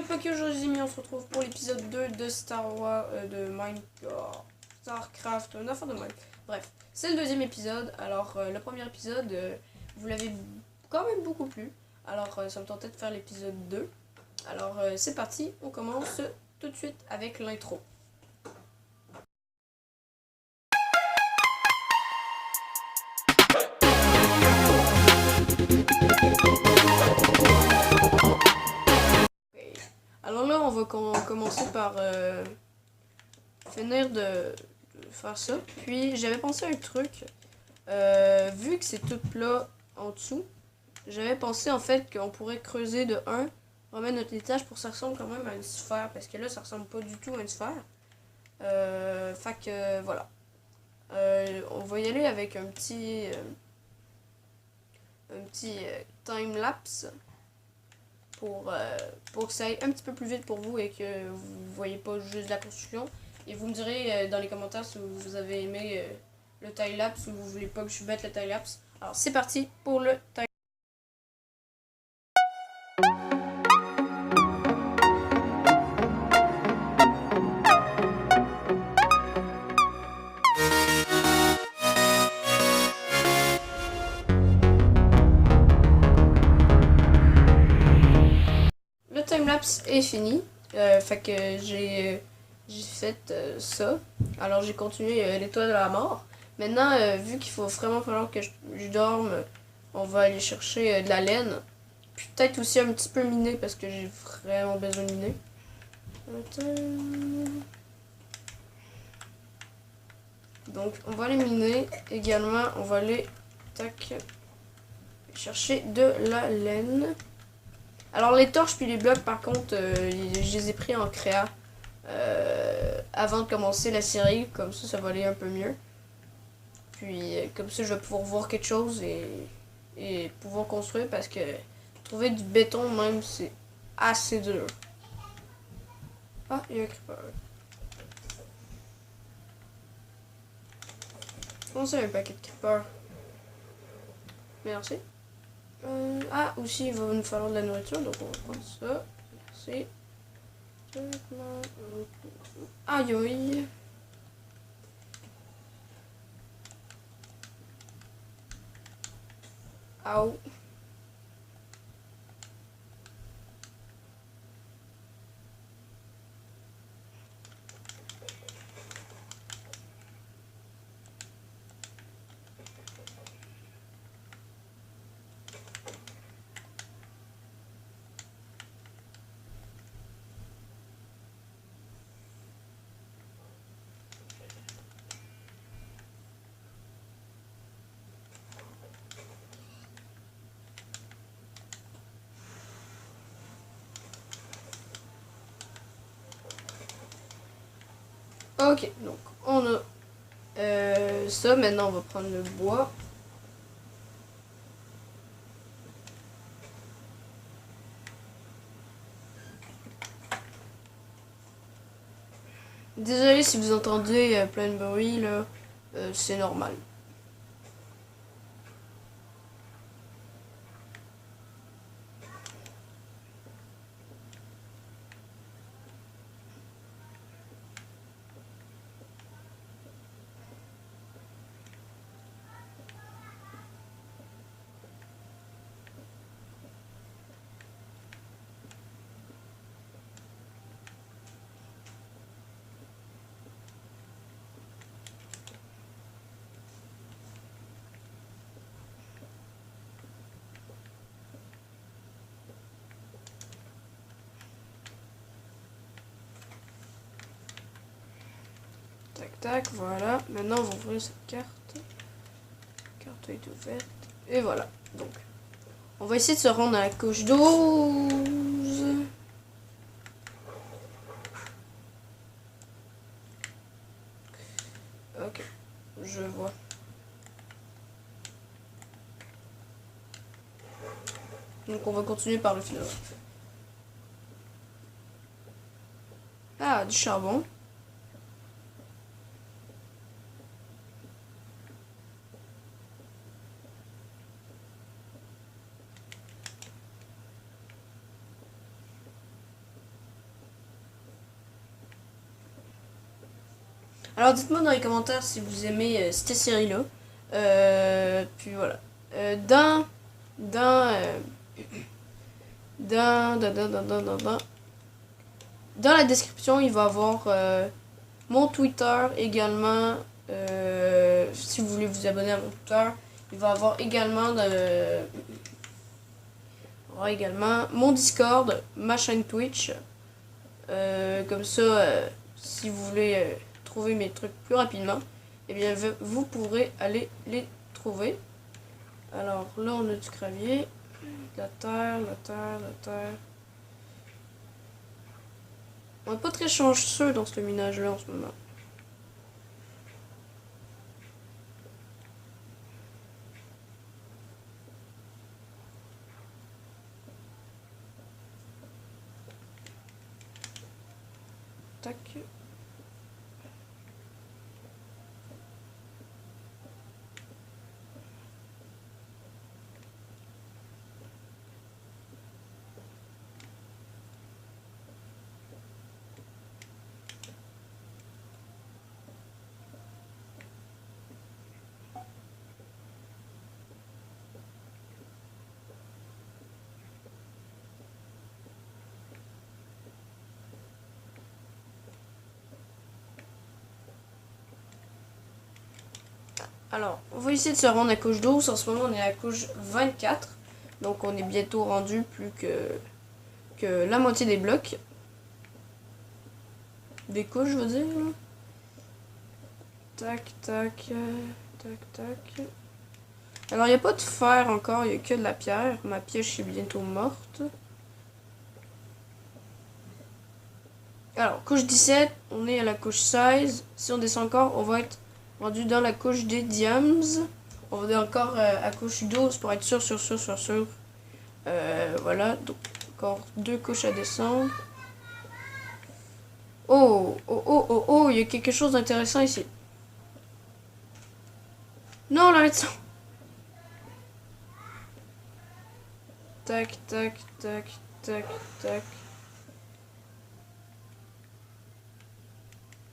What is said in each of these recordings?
Ok, aujourd'hui les amis, on se retrouve pour l'épisode 2 de Star Wars, de Minecraft, Starcraft, n'importe de Minecraft. Bref, c'est le deuxième épisode. Alors, le premier épisode, vous l'avez quand même beaucoup plu. Alors, ça me tentait de faire l'épisode 2. Alors, c'est parti, on commence tout de suite avec l'intro. Alors là, on va commencer par finir de faire ça. Puis, j'avais pensé à un truc. Vu que c'est tout plat en dessous, j'avais pensé en fait qu'on pourrait creuser de 1, remettre notre étage pour que ça ressemble quand même à une sphère. Parce que là, ça ressemble pas du tout à une sphère. Fait que voilà. On va y aller avec un petit time-lapse pour que ça aille un petit peu plus vite pour vous et que vous voyez pas juste la construction. Et vous me direz dans les commentaires si vous avez aimé le time-lapse ou vous voulez pas que je mette le time-lapse. Alors c'est parti pour le time. Le time-lapse est fini. Fait que j'ai fait ça. Alors j'ai continué l'étoile de la mort. Maintenant, vu qu'il faut vraiment falloir que je dorme, on va aller chercher de la laine. Puis peut-être aussi un petit peu miner parce que j'ai vraiment besoin de miner. Donc on va aller miner également. On va aller chercher de la laine. Alors les torches puis les blocs par contre, je les ai pris en créa avant de commencer la série. Comme ça va aller un peu mieux. Puis comme ça je vais pouvoir voir quelque chose et pouvoir construire parce que trouver du béton même c'est assez dur. Ah, il y a un creeper. Comment ça, un paquet de creeper? Merci. Ah, aussi, il va nous falloir de la nourriture, donc on va prendre ça. Merci. Aïe aïe. Au. Ok, donc on a ça. Maintenant, on va prendre le bois. Désolé si vous entendez plein de bruit, là. C'est normal. Tac, tac, voilà. Maintenant, on va ouvrir cette carte. La carte est ouverte. Et voilà. Donc, on va essayer de se rendre à la couche 12. Ok, je vois. Donc, on va continuer par le philosophe. Ah, du charbon. Alors dites-moi dans les commentaires si vous aimez cette série-là. Puis voilà. Dans, dans, dans, dans, dans, dans, dans, dans, dans, dans la description, il va y avoir mon Twitter également. Si vous voulez vous abonner à mon Twitter, il va y avoir également mon Discord, ma chaîne Twitch. Comme ça, si vous voulez trouver mes trucs plus rapidement, eh bien vous pourrez aller les trouver. Alors là, on a du gravier, la terre, la terre, la terre. On n'est pas très chanceux dans ce minage-là en ce moment. Tac. Alors, on va essayer de se rendre à couche 12. En ce moment, on est à couche 24. Donc, on est bientôt rendu plus que la moitié des blocs. Des couches, je veux dire. Tac, tac, tac, tac. Alors, il n'y a pas de fer encore, il n'y a que de la pierre. Ma pioche est bientôt morte. Alors, couche 17, on est à la couche 16. Si on descend encore, on va être rendu dans la couche des diams. On va être encore à couche 12 pour être sûr. Voilà, donc encore 2 couches à descendre. Oh, oh, oh, oh, oh, il y a quelque chose d'intéressant ici. Non, la redstone. Tac, tac, tac, tac, tac.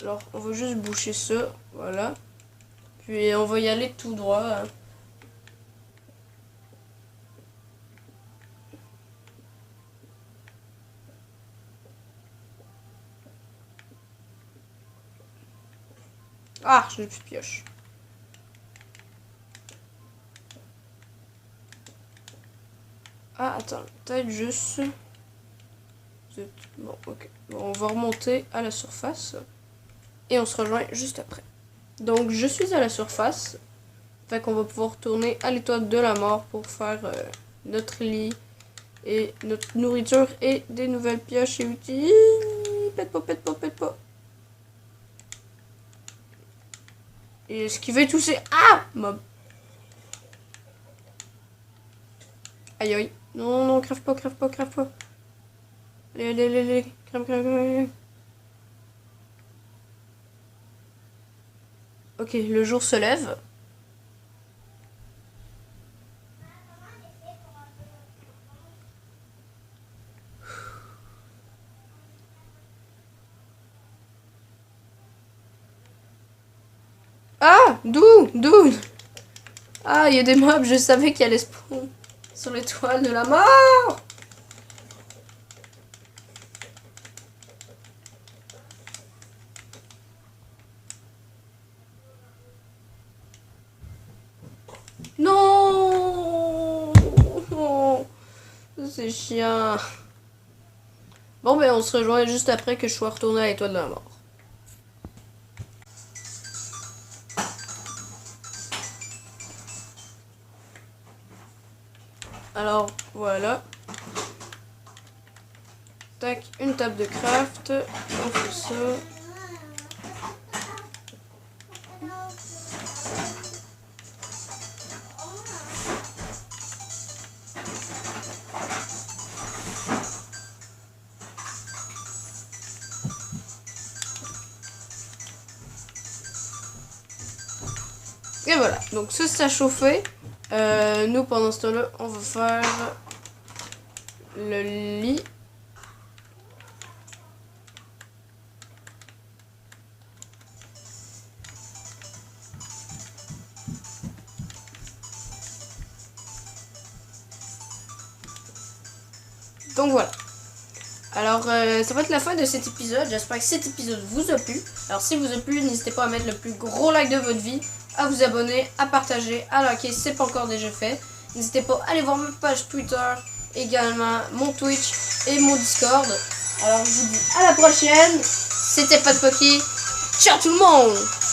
Alors, on va juste boucher ça, voilà. Puis on va y aller tout droit. Hein. Ah, je n'ai plus de pioche. Ah, attends, peut-être juste... Bon, ok. Bon, on va remonter à la surface. Et on se rejoint juste après. Donc, je suis à la surface. Fait qu'on va pouvoir retourner à l'étoile de la mort pour faire notre lit et notre nourriture et des nouvelles pioches et outils. Pète pas, pète pas, pète pas. Et esquiver tous ces... Ah! Mob. Aïe aïe. Non, non, crève pas, crève pas, crève pas. Allez, allez, allez, allez. Crève, crève, crève. Ok, le jour se lève. Ah! D'où? D'où? Ah, il y a des mobs, je savais qu'il allait spawn sur l'étoile de la mort! Non! Oh, c'est chiant. Bon, ben on se rejoint juste après que je sois retourné à l'étoile de la mort. Alors, voilà. Tac, une table de craft. On fait ça. Et voilà, donc ça c'est à chauffer. Nous pendant ce temps-là, on va faire le lit. Donc voilà. Alors, ça va être la fin de cet épisode. J'espère que cet épisode vous a plu. Alors, si vous a plu, n'hésitez pas à mettre le plus gros like de votre vie, à vous abonner, à partager, à liker, c'est pas encore déjà fait. N'hésitez pas à aller voir ma page Twitter, également mon Twitch et mon Discord. Alors, je vous dis à la prochaine. C'était Pat Pocky. Ciao tout le monde!